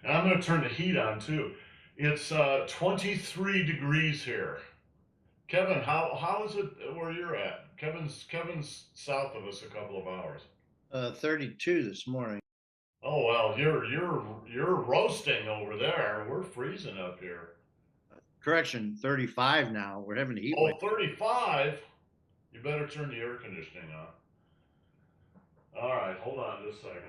And I'm going to turn the heat on too. It's 23 degrees here. Kevin, how is it where you're at? Kevin's south of us a couple of hours. 32 this morning. Oh well, you're roasting over there. We're freezing up here. Correction, 35 now. We're having a heat wave. Oh, 35. You better turn the air conditioning on. All right, hold on just a second.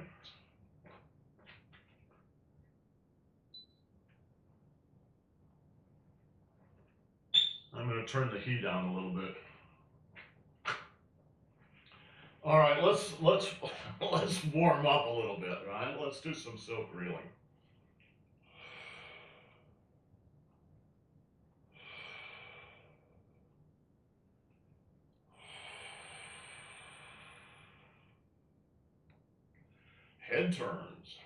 I'm going to turn the heat on a little bit. All right, let's let's warm up a little bit, right? Let's do some silk reeling. Head turns.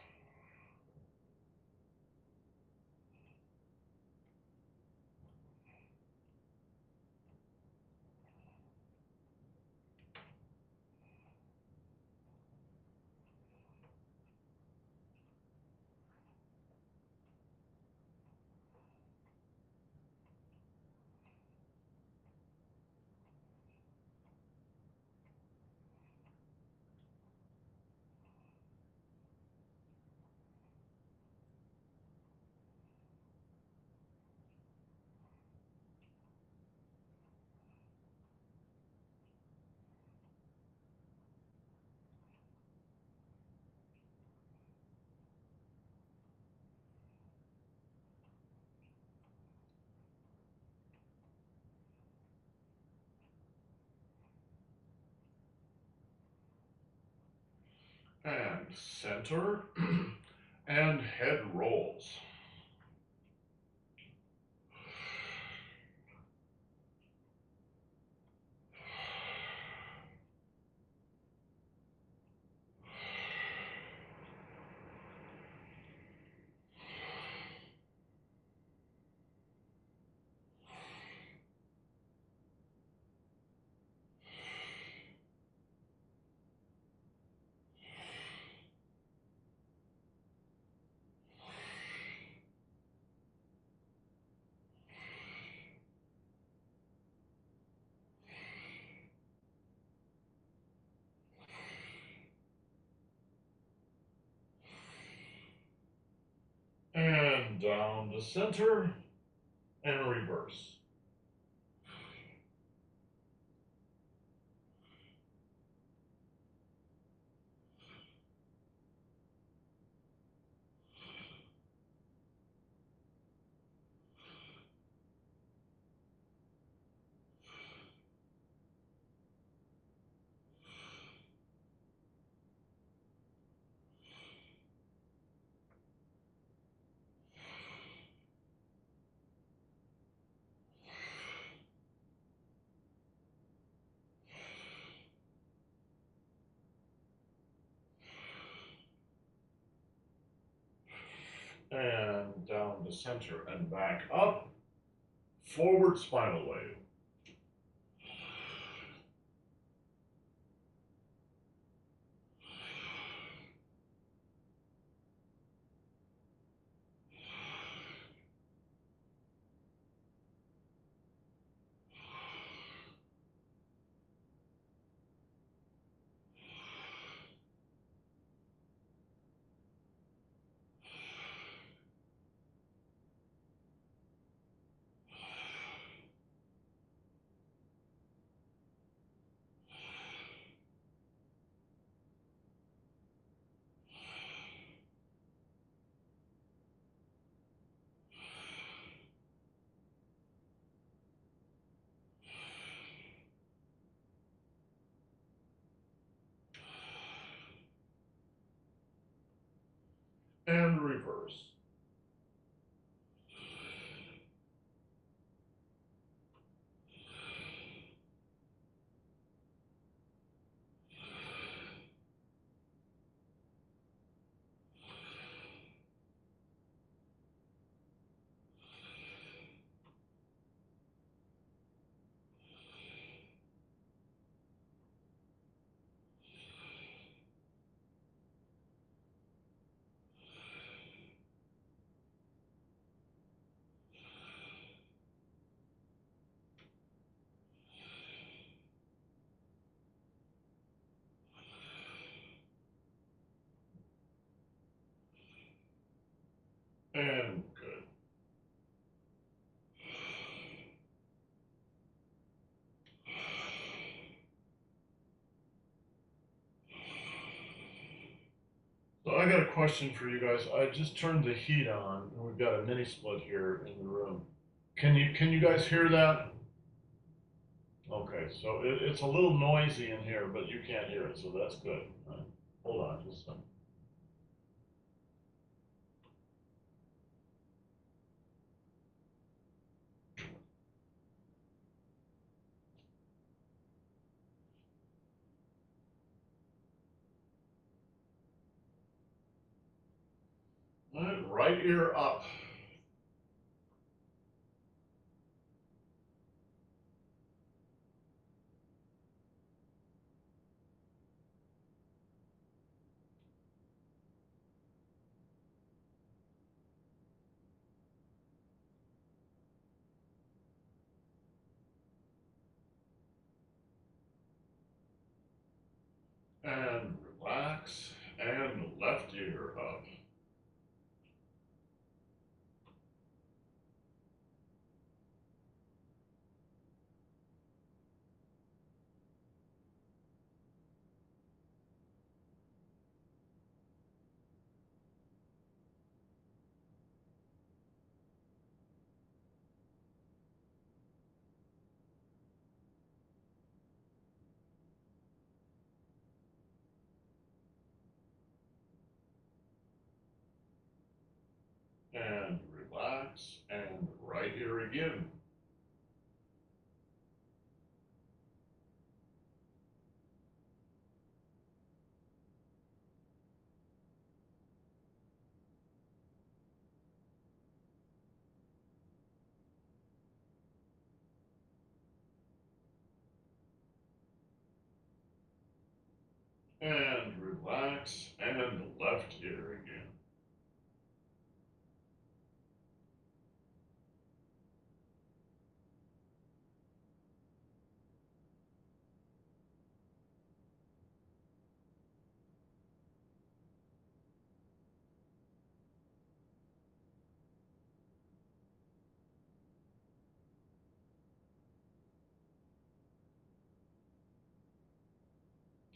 And center. And head rolls. And down the center and reverse. And down the center and back up. Forward spinal wave. And good. So I got a question for you guys. I just turned the heat on, and we've got a mini split here in the room. Can you guys hear that? Okay, so it's a little noisy in here, but you can't hear it, so that's good. Hold on just a second. All right, right ear up. And relax. And left ear up. And relax. And right ear again. And relax. And left ear again.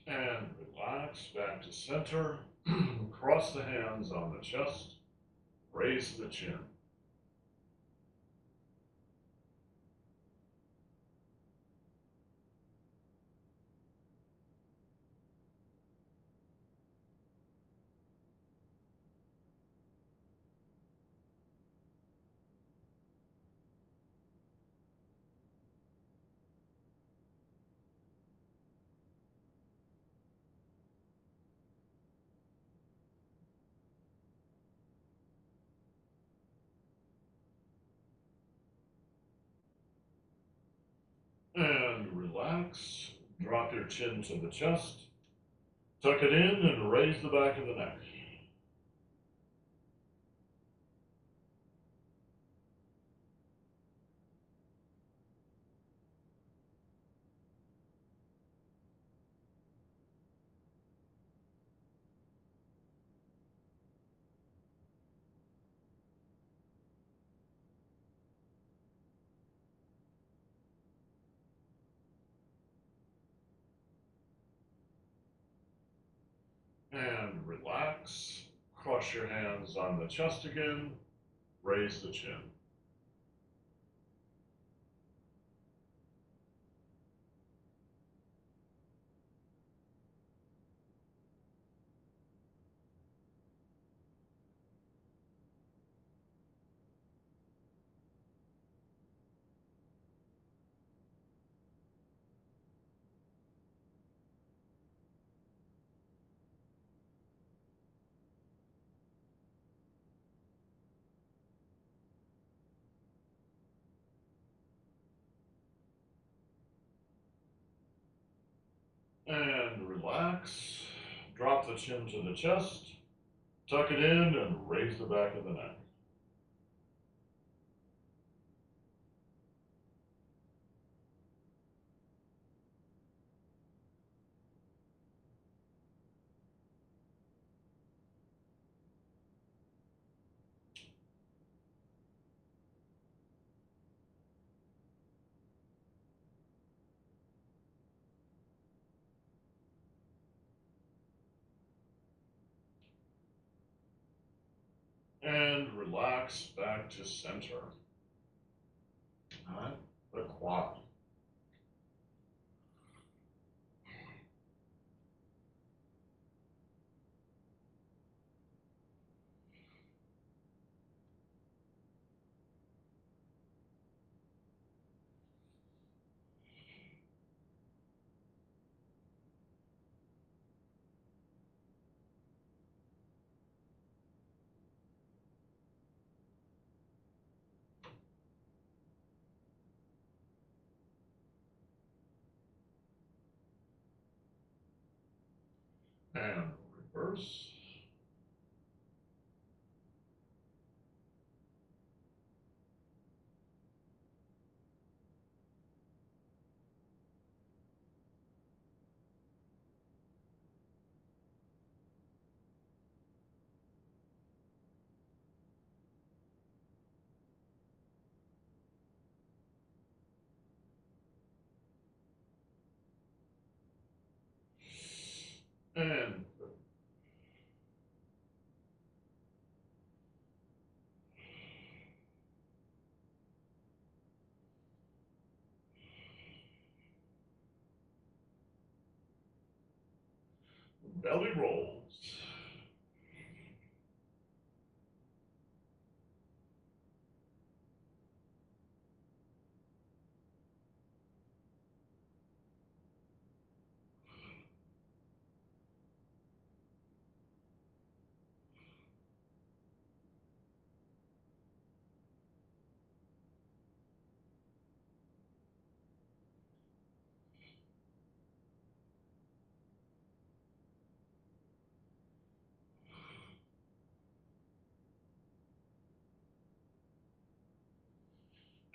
And relax back to center. Cross the hands on the chest. Raise the chin. And relax. Drop your chin to the chest. Tuck it in and raise the back of the neck. And relax. Cross your hands on the chest again. Raise the chin. And relax. Drop the chin to the chest. Tuck it in and raise the back of the neck. And relax back to center. All right, the quad. And reverse. And belly rolls.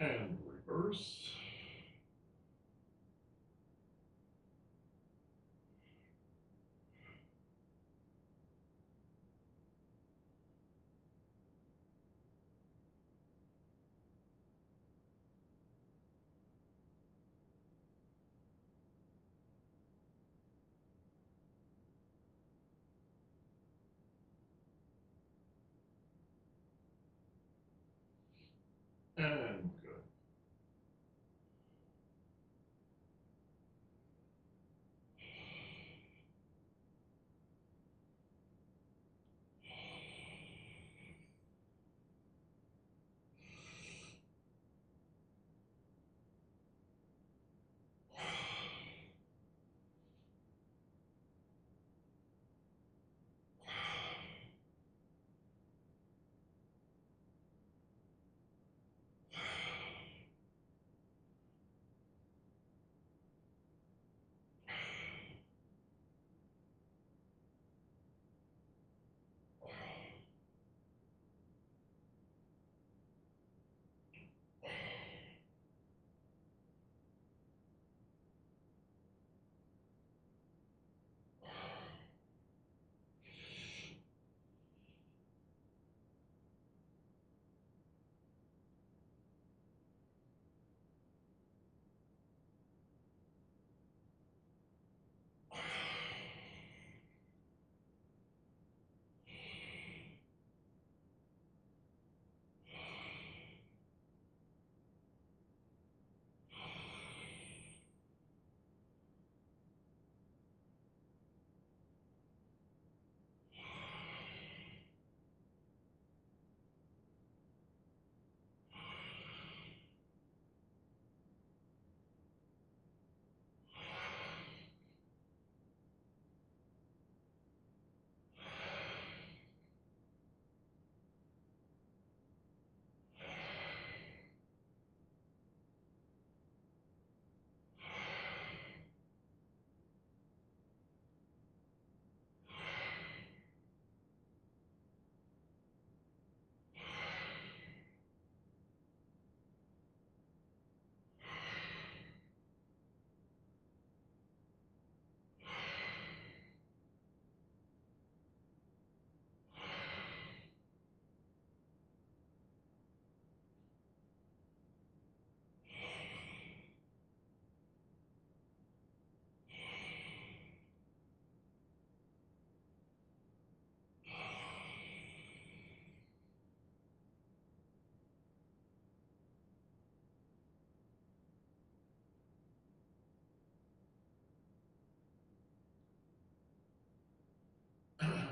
And reverse. And good.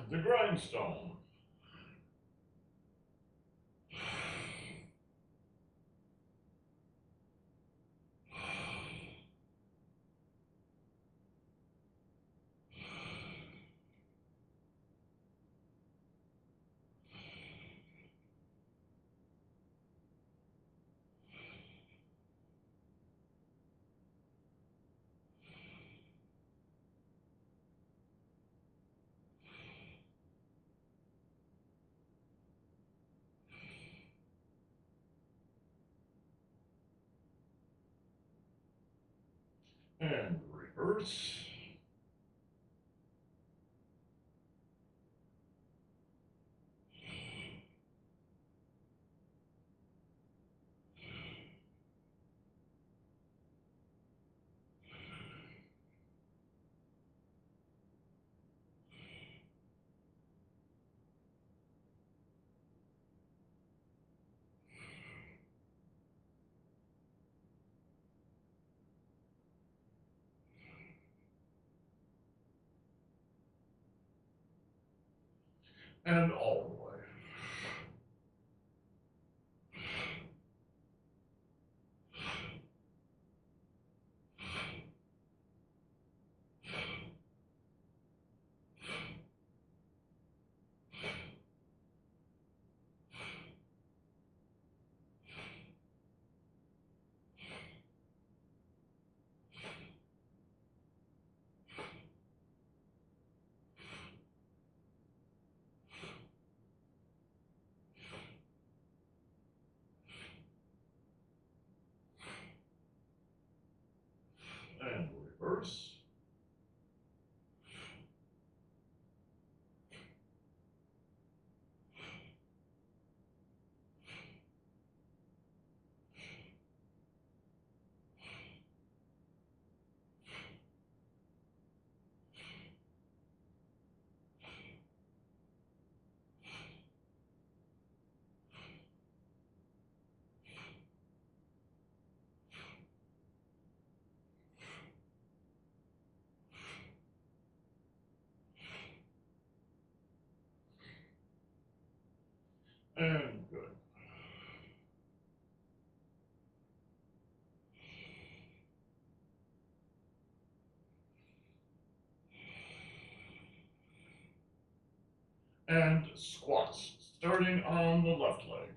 the grindstone. And reverse. And all the way. And reverse. And good. And squats, starting on the left leg.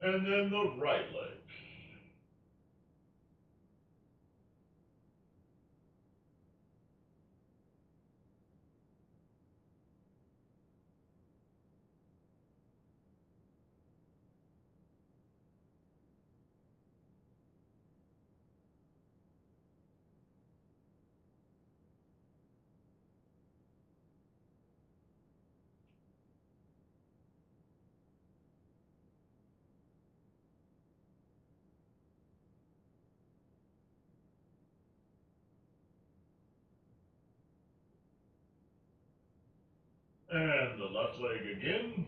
And then the right leg. And the left leg again.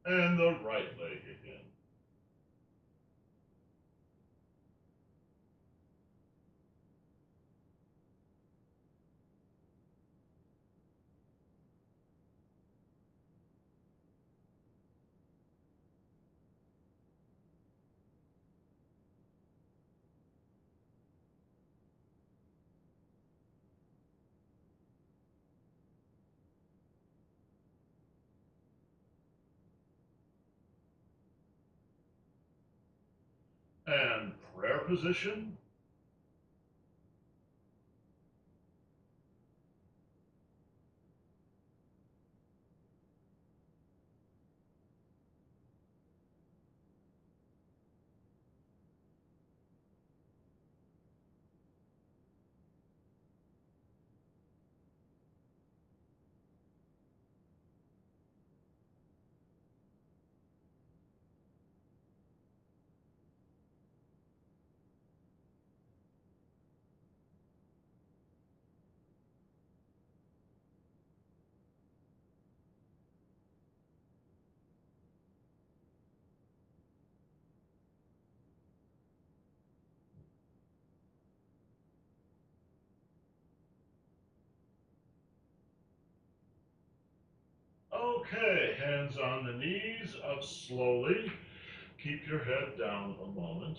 And the right leg again. And prayer position. Okay, hands on the knees, up slowly. Keep your head down a moment.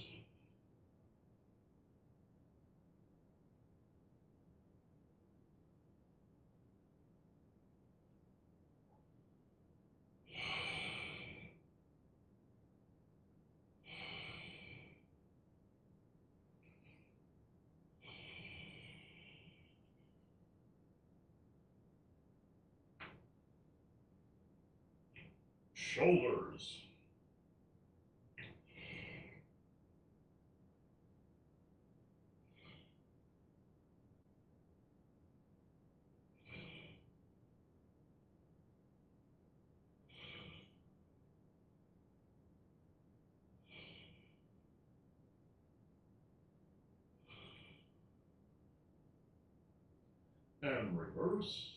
Shoulders. And reverse.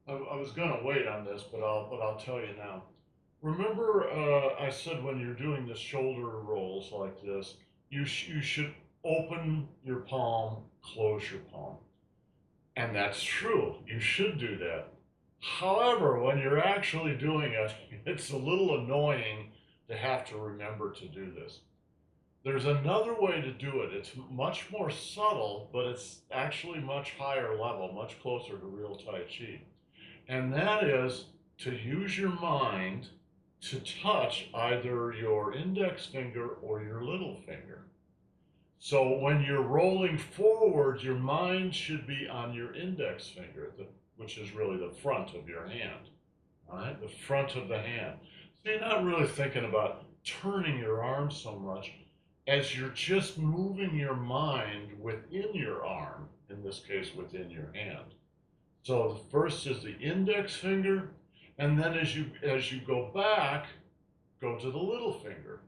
I was gonna wait on this, but I'll tell you now. Remember, I said when you're doing the shoulder rolls like this, you should open your palm, close your palm, and that's true. You should do that. However, when you're actually doing it, it's a little annoying to have to remember to do this. There's another way to do it. It's much more subtle, but it's actually much higher level, much closer to real Tai Chi. And that is to use your mind to touch either your index finger or your little finger. So when you're rolling forward, your mind should be on your index finger, which is really the front of your hand, all right? The front of the hand. So you're not really thinking about turning your arm so much as you're just moving your mind within your arm, in this case, within your hand. So the first is the index finger, and then as you go back, go to the little finger.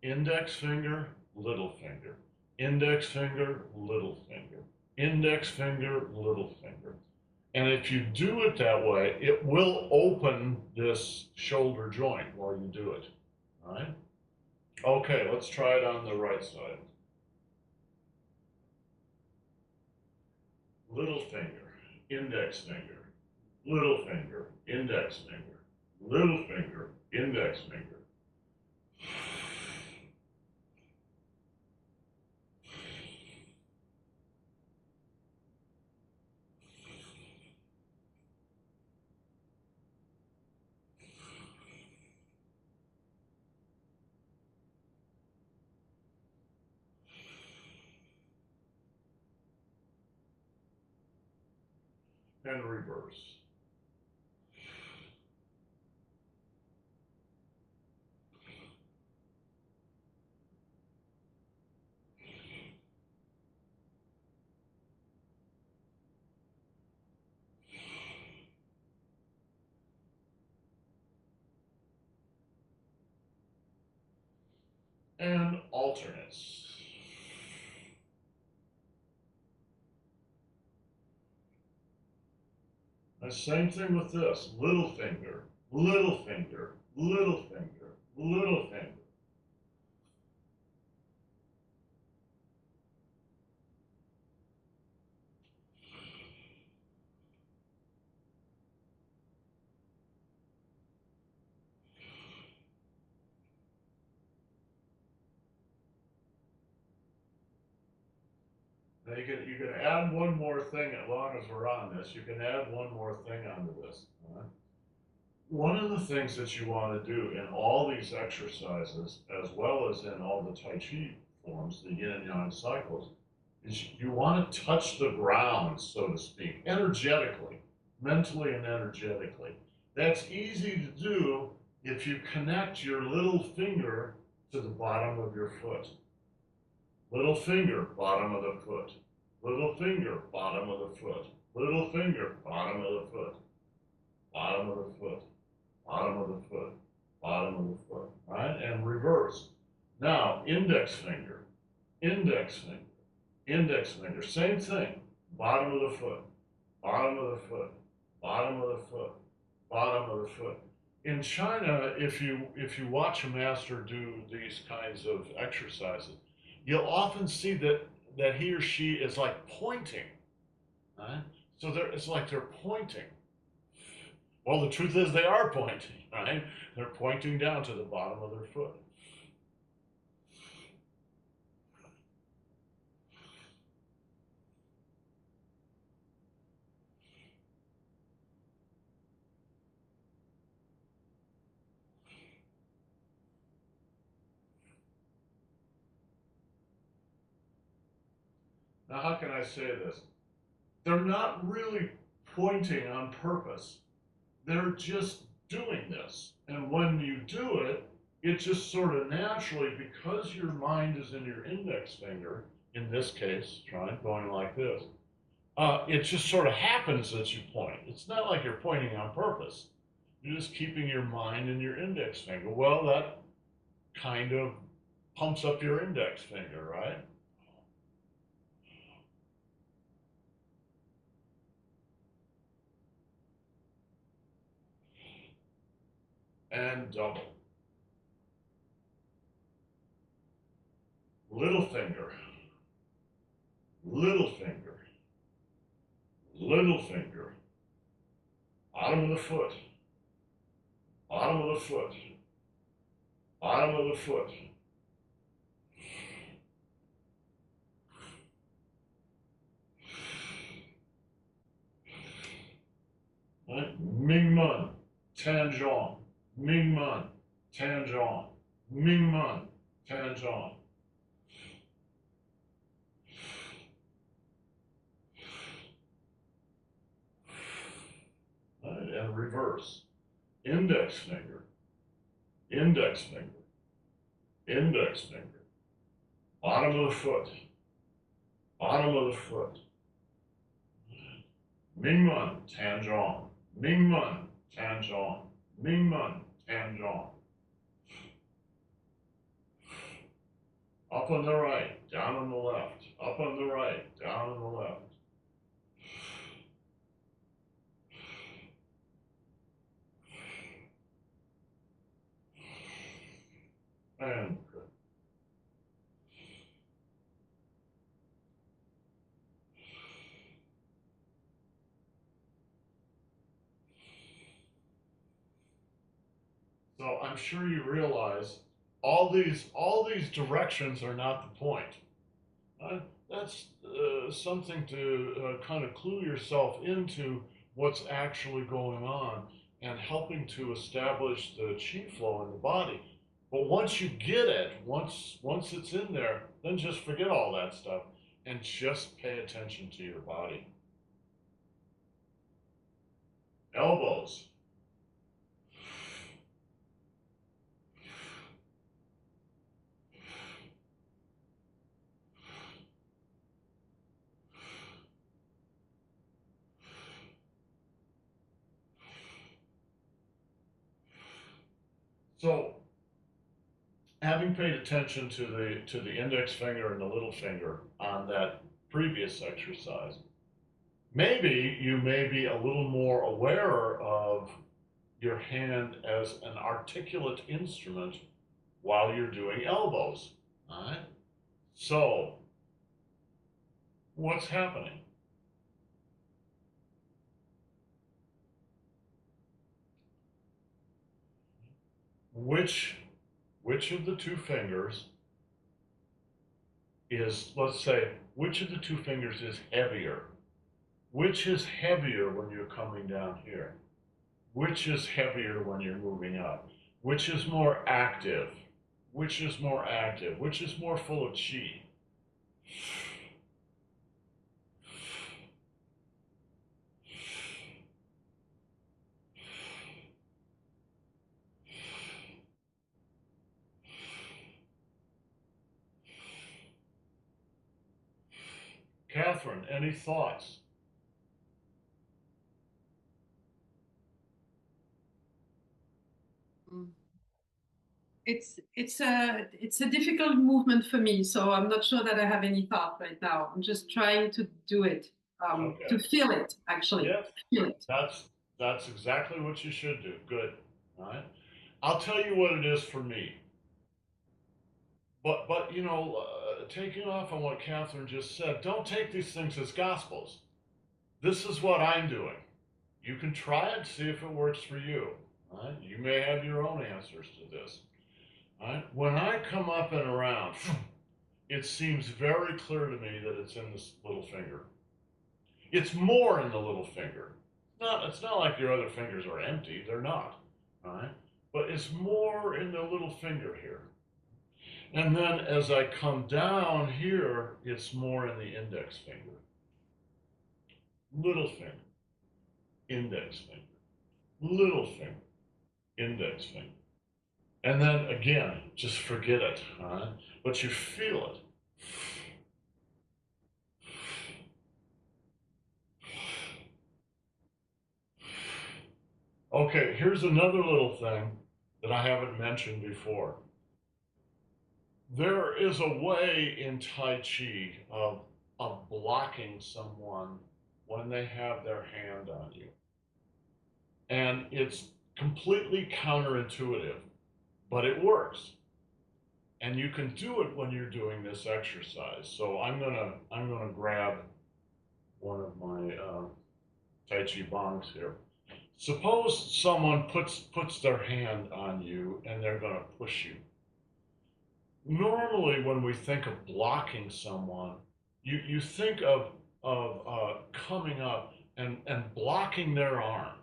Index finger, little finger. Index finger, little finger. Index finger, little finger. And if you do it that way, it will open this shoulder joint while you do it. All right? Okay, let's try it on the right side. Little finger, index finger, little finger, index finger, little finger, index finger. And reverse. And alternates. The same thing with this. Little finger, little finger, little finger, little finger. Now you can add one more thing as long as we're on this. You can add one more thing onto this. All right? One of the things that you want to do in all these exercises, as well as in all the Tai Chi forms, the yin and yang cycles, is you want to touch the ground, so to speak, energetically, mentally and energetically. That's easy to do if you connect your little finger to the bottom of your foot. Little finger, bottom of the foot. Little finger, bottom of the foot. Little finger, bottom of the foot. Bottom of the foot. Bottom of the foot. Bottom of the foot. Right? And reverse. Now, index finger. Index finger. Index finger. Same thing. Bottom of the foot. Bottom of the foot. Bottom of the foot. Bottom of the foot. In China, if you watch a master do these kinds of exercises, you'll often see that he or she is like pointing, right? So it's like they're pointing. Well, the truth is they are pointing, right? They're pointing down to the bottom of their foot. Now, how can I say this? They're not really pointing on purpose. They're just doing this. And when you do it, it just sort of naturally, because your mind is in your index finger, in this case, right, going like this, it just sort of happens that you point. It's not like you're pointing on purpose. You're just keeping your mind in your index finger. Well, that kind of pumps up your index finger, right? And double. Little finger. Little finger. Little finger. Bottom of the foot. Bottom of the foot. Bottom of the foot. Right? Ming Man, Tan Zhong. Ming Man, Tan Zhong. Ming Man, Tan Zhong. Right? And reverse. Index finger. Index finger. Index finger. Bottom of the foot. Bottom of the foot. Ming Man, Tan Zhong. Ming Man, Tan Zhong. Ming Man, Tan Zhong. Up on the right, down on the left. Up on the right, down on the left. And good. So I'm sure you realize all these directions are not the point. That's something to kind of clue yourself into what's actually going on and helping to establish the chi flow in the body. But once you get it, once it's in there, then just forget all that stuff and just pay attention to your body. Elbows. So, having paid attention to the index finger and the little finger on that previous exercise, maybe you may be a little more aware of your hand as an articulate instrument while you're doing elbows. All right? So, what's happening? Which of the two fingers is, let's say, which of the two fingers is heavier? Which is heavier when you're coming down here? Which is heavier when you're moving up? Which is more active? Which is more active? Which is more full of chi? Catherine, any thoughts? Mm. It's a difficult movement for me, so I'm not sure that I have any thought right now. I'm just trying to do it, Okay. to feel it actually. Yes, Feel it. that's exactly what you should do. Good. All right. I'll tell you what it is for me. But you know, taking off on what Catherine just said, don't take these things as gospels. This is what I'm doing. You can try it, see if it works for you. Right? You may have your own answers to this. Right? When I come up and around, it seems very clear to me that it's in this little finger. It's more in the little finger. It's not like your other fingers are empty. They're not. Right? But it's more in the little finger here. And then as I come down here, it's more in the index finger. Little finger, index finger, little finger, index finger. And then again, just forget it, right? But you feel it. Okay, here's another little thing that I haven't mentioned before. There is a way in Tai Chi of blocking someone when they have their hand on you. And it's completely counterintuitive, but it works. And you can do it when you're doing this exercise. So I'm gonna grab one of my Tai Chi bongs here. Suppose someone puts their hand on you and they're gonna push you. Normally, when we think of blocking someone, you think of coming up and blocking their arm.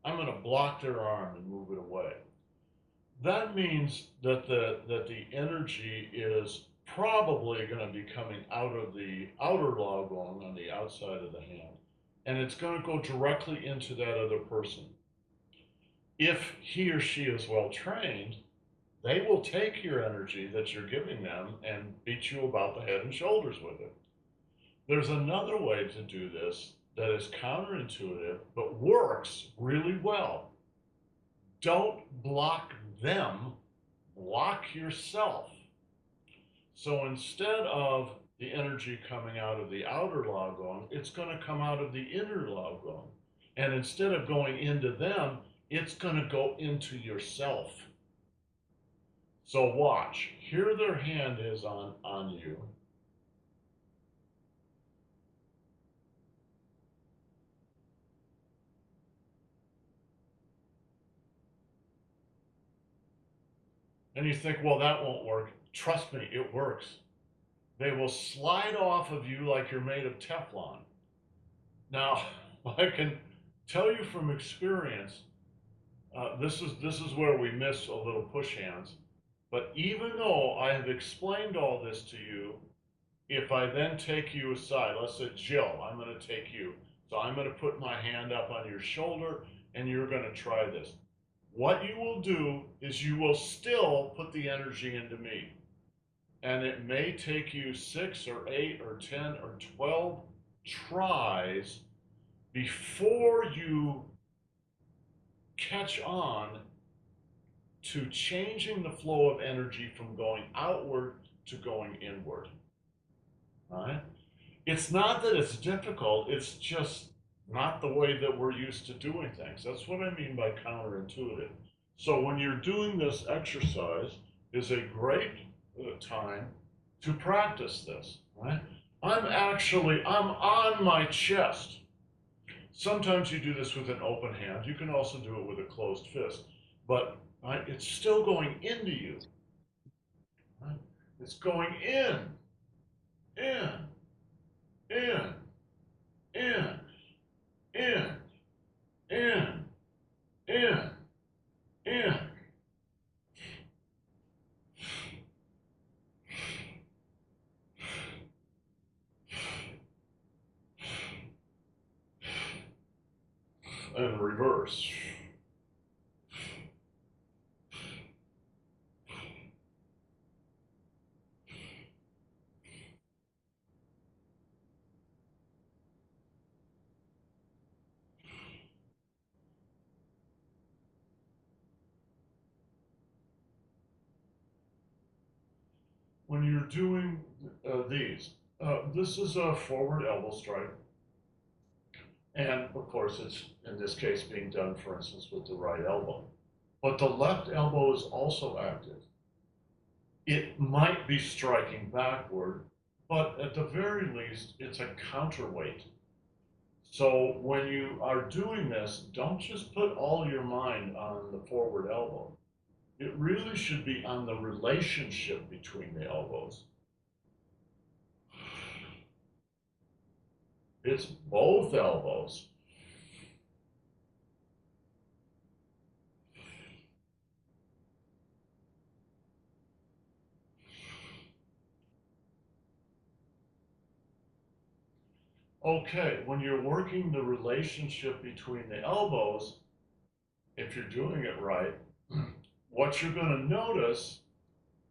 I'm going to block their arm and move it away. That means that the energy is probably going to be coming out of the outer log bone on the outside of the hand, and it's going to go directly into that other person. If he or she is well trained, they will take your energy that you're giving them and beat you about the head and shoulders with it. There's another way to do this that is counterintuitive but works really well. Don't block them, block yourself. So instead of the energy coming out of the outer log bone, it's going to come out of the inner log bone. And instead of going into them, it's going to go into yourself. So watch. Here their hand is on you. And you think, well, that won't work. Trust me, it works. They will slide off of you like you're made of Teflon. Now, I can tell you from experience, this is where we miss a little push hands. But even though I have explained all this to you, if I then take you aside, let's say, Jill, I'm going to take you. So I'm going to put my hand up on your shoulder and you're going to try this. What you will do is you will still put the energy into me. And it may take you 6 or 8 or 10 or 12 tries before you catch on to changing the flow of energy from going outward to going inward. Right? It's not that it's difficult, it's just not the way that we're used to doing things. That's what I mean by counterintuitive. So when you're doing this exercise is a great time to practice this, right? I'm on my chest. Sometimes you do this with an open hand. You can also do it with a closed fist, but right, it's still going into you. Right? It's going in. in, in, in, in, in, in, in. And reverse. When you're doing these, this is a forward elbow strike. And of course, it's in this case being done, for instance, with the right elbow. But the left elbow is also active. It might be striking backward, but at the very least, it's a counterweight. So when you are doing this, don't just put all your mind on the forward elbow. It really should be on the relationship between the elbows. It's both elbows. Okay, when you're working the relationship between the elbows, if you're doing it right, what you're going to notice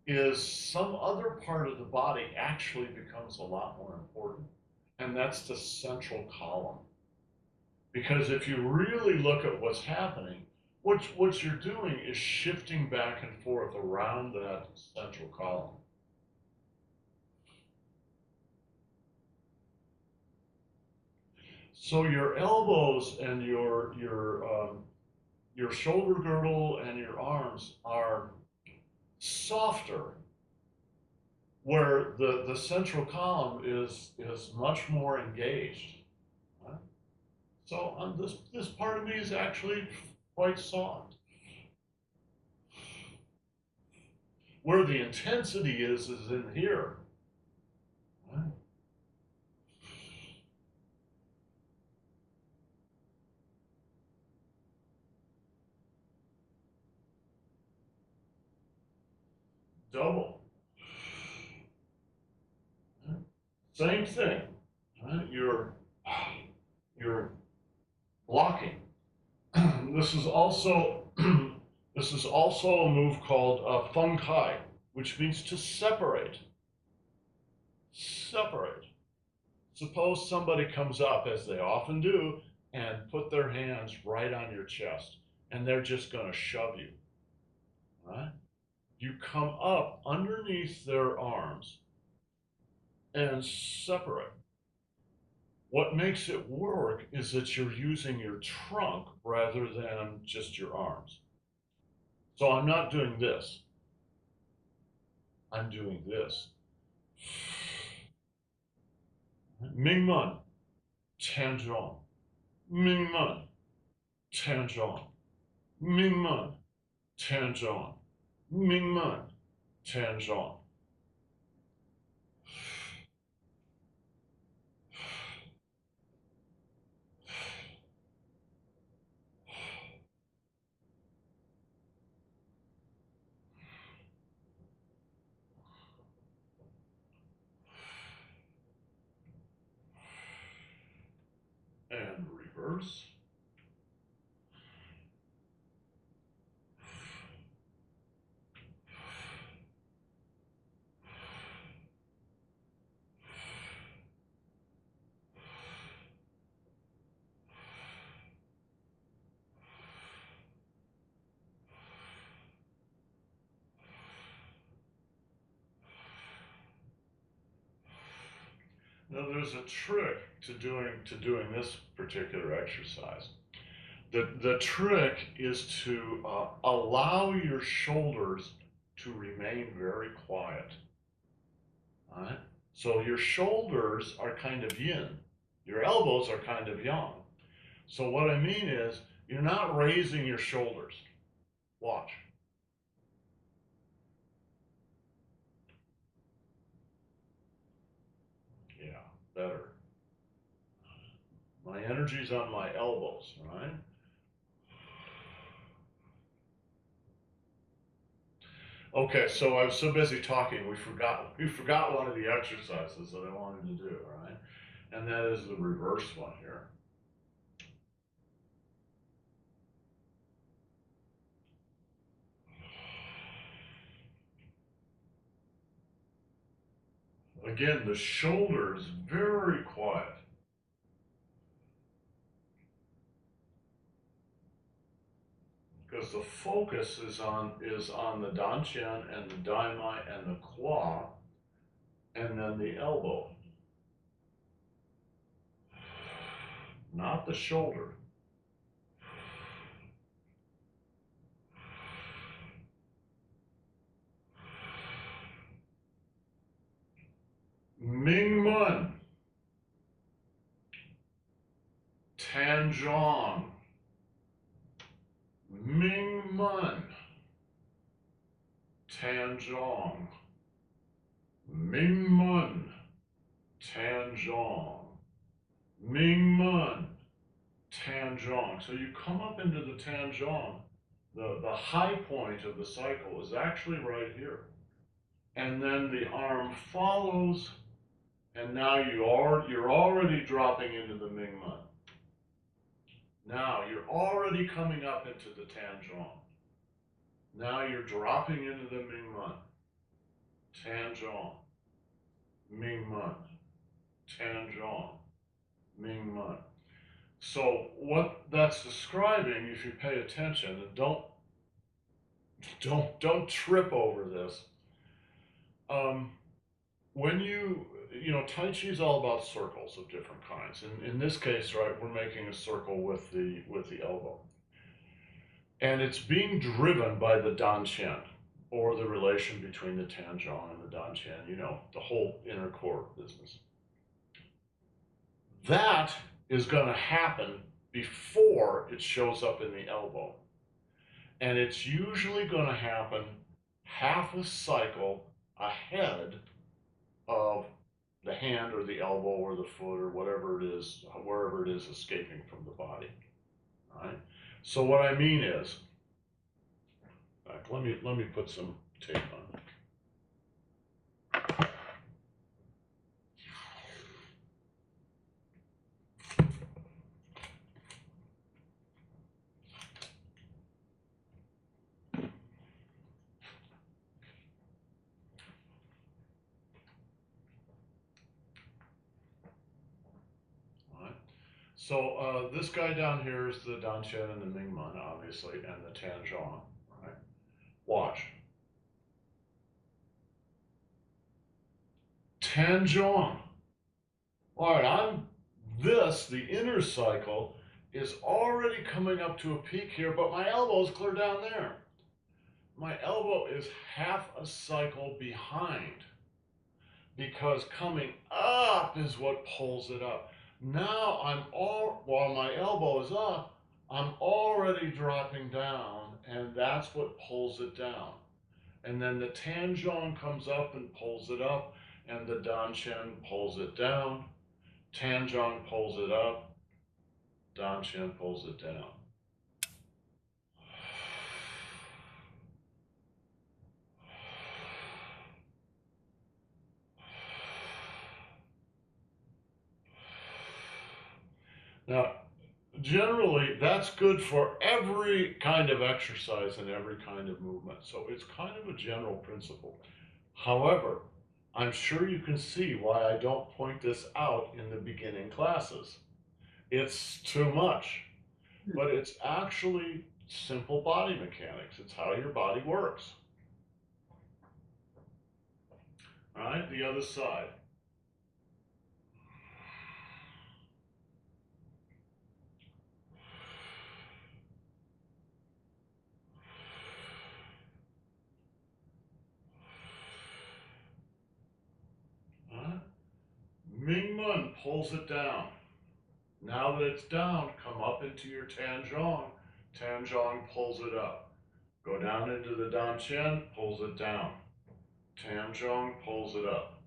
is some other part of the body actually becomes a lot more important, and that's the central column. Because if you really look at what's happening, what you're doing is shifting back and forth around that central column. So your elbows and your shoulder girdle and your arms are softer, where the central column is much more engaged. Right? So this part of me is actually quite soft. Where the intensity is in here. Right? Double. Right? Same thing. Right? You're blocking. This is also this is also a move called feng kai, which means to separate. Separate. Suppose somebody comes up, as they often do, and put their hands right on your chest, and they're just going to shove you. Right? You come up underneath their arms and separate. What makes it work is that you're using your trunk rather than just your arms. So I'm not doing this. I'm doing this. Mingmen, Tianzhuang. Mingmen, Tianzhuang. Mingmen, Tianzhuang. Mingmen, Tianzhuang. And reverse. Now there's a trick to doing this particular exercise. The trick is to allow your shoulders to remain very quiet. All right? So your shoulders are kind of yin, your elbows are kind of yang. So what I mean is you're not raising your shoulders. Watch. My energy's on my elbows, right? Okay, so I was so busy talking, we forgot one of the exercises that I wanted to do, right? And that is the reverse one here. Again, the shoulder is very quiet. Because the focus is on the dantian and the daimai and the claw, and then the elbow. Not the shoulder. Mingmen, Tanzhong, Mingmen, Tanzhong, Mingmen, Tanzhong, Mingmen, Tanzhong. So you come up into the Tanzhong. The high point of the cycle is actually right here. And then the arm follows, and now you're already dropping into the Mingmen. Now you're already coming up into the Tanzhong. Now you're dropping into the Mingmen. Tanzhong, Mingmen, Tanzhong, Mingmen. So what that's describing, if you pay attention, and don't trip over this. When you know, Tai Chi is all about circles of different kinds. And in this case, right, we're making a circle with the elbow. And it's being driven by the dantian, or the relation between the Tanzhong and the dantian, you know, the whole inner core business. That is going to happen before it shows up in the elbow. And it's usually going to happen half a cycle ahead of the hand or the elbow or the foot or whatever it is, wherever it is escaping from the body. Right? So what I mean is, let me put some tape on. So this guy down here is the dantian and the Mingmen, obviously, and the Tanzhong, right? Watch. Tanzhong. All right, the inner cycle is already coming up to a peak here, but my elbow is clear down there. My elbow is half a cycle behind, because coming up is what pulls it up. Now while my elbow is up, I'm already dropping down, and that's what pulls it down. And then the Tanzhong comes up and pulls it up, and the dantian pulls it down. Tanzhong pulls it up, dantian pulls it down. Now, generally, that's good for every kind of exercise and every kind of movement. So it's kind of a general principle. However, I'm sure you can see why I don't point this out in the beginning classes. It's too much, but it's actually simple body mechanics. It's how your body works. All right, the other side. Mingmen pulls it down. Now that it's down, come up into your Tanzhong. Tanzhong pulls it up. Go down into the dantian, pulls it down. Tanzhong pulls it up.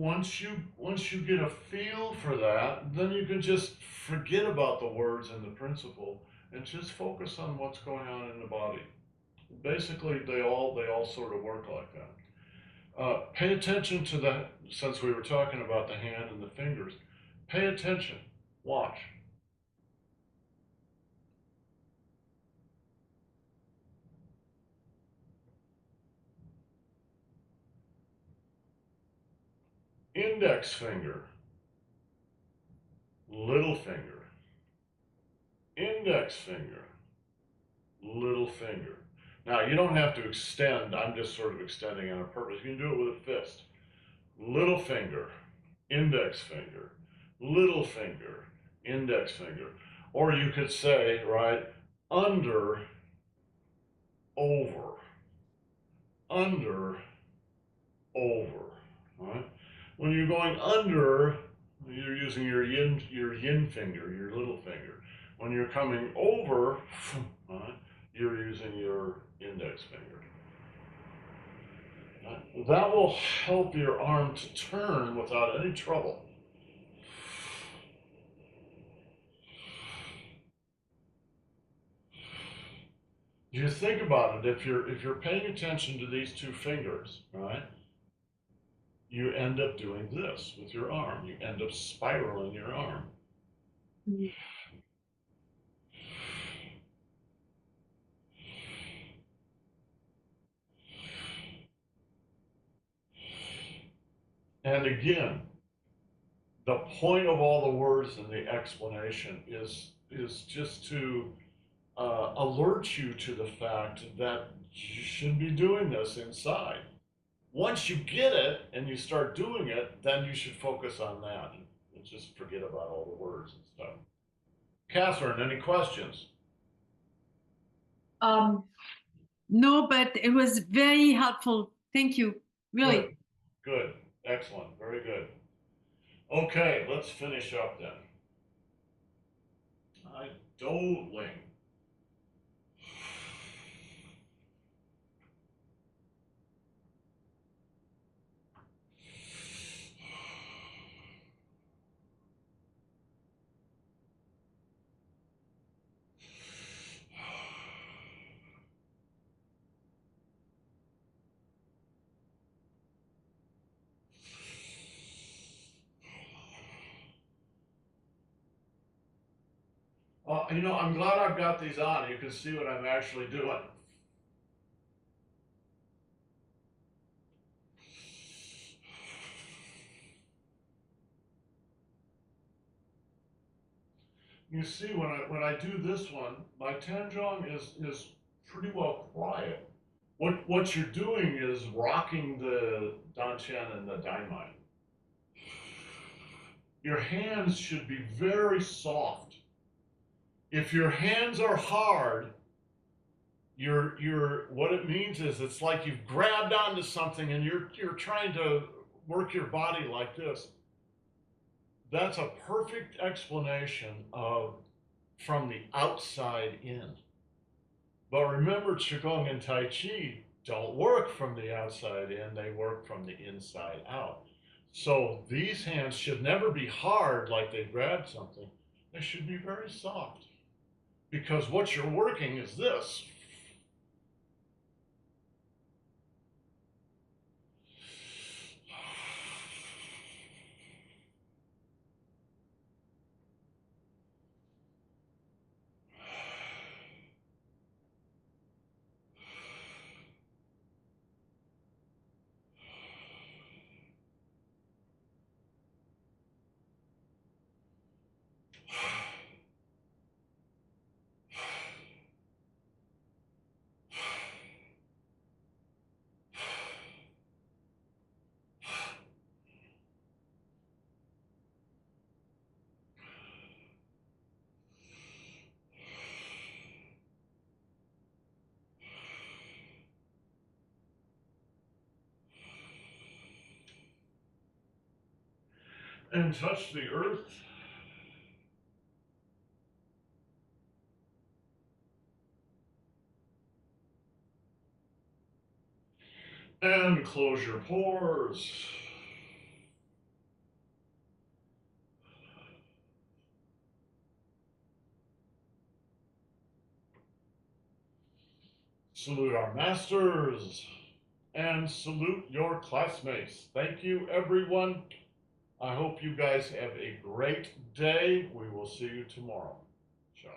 once you get a feel for that, then you can just forget about the words and the principle and just focus on what's going on in the body. Basically, they all sort of work like that. Pay attention to the, since we were talking about the hand and the fingers, pay attention, watch. Index finger, little finger, index finger, little finger. Now, you don't have to extend, I'm just sort of extending on purpose. You can do it with a fist. Little finger, index finger, little finger, index finger. Or you could say, right, under, over, under, over. Right? When you're going under, you're using your yin finger, your little finger. When you're coming over, right, you're using your index finger. That will help your arm to turn without any trouble. You think about it, if you're paying attention to these two fingers, right? You end up doing this with your arm. You end up spiraling your arm. Mm-hmm. And again, the point of all the words in the explanation is just to alert you to the fact that you should be doing this inside. Once you get it and you start doing it, then you should focus on that and just forget about all the words and stuff. Catherine, any questions? No, but it was very helpful. Thank you. Really. Good. Excellent. Very good. Okay, let's finish up then. Doling. I'm glad I've got these on. You can see what I'm actually doing. You see, when I do this one, my Tanjong is pretty well quiet. What you're doing is rocking the Dantian and the Daimai. Your hands should be very soft. If your hands are hard, you're what it means is it's like you've grabbed onto something and you're trying to work your body like this. That's a perfect explanation of from the outside in. But remember, Qigong and Tai Chi don't work from the outside in, they work from the inside out. So these hands should never be hard like they grabbed something. They should be very soft. Because what you're working is this. And touch the earth. And close your pores. Salute our masters and salute your classmates. Thank you, everyone. I hope you guys have a great day. We will see you tomorrow. Ciao.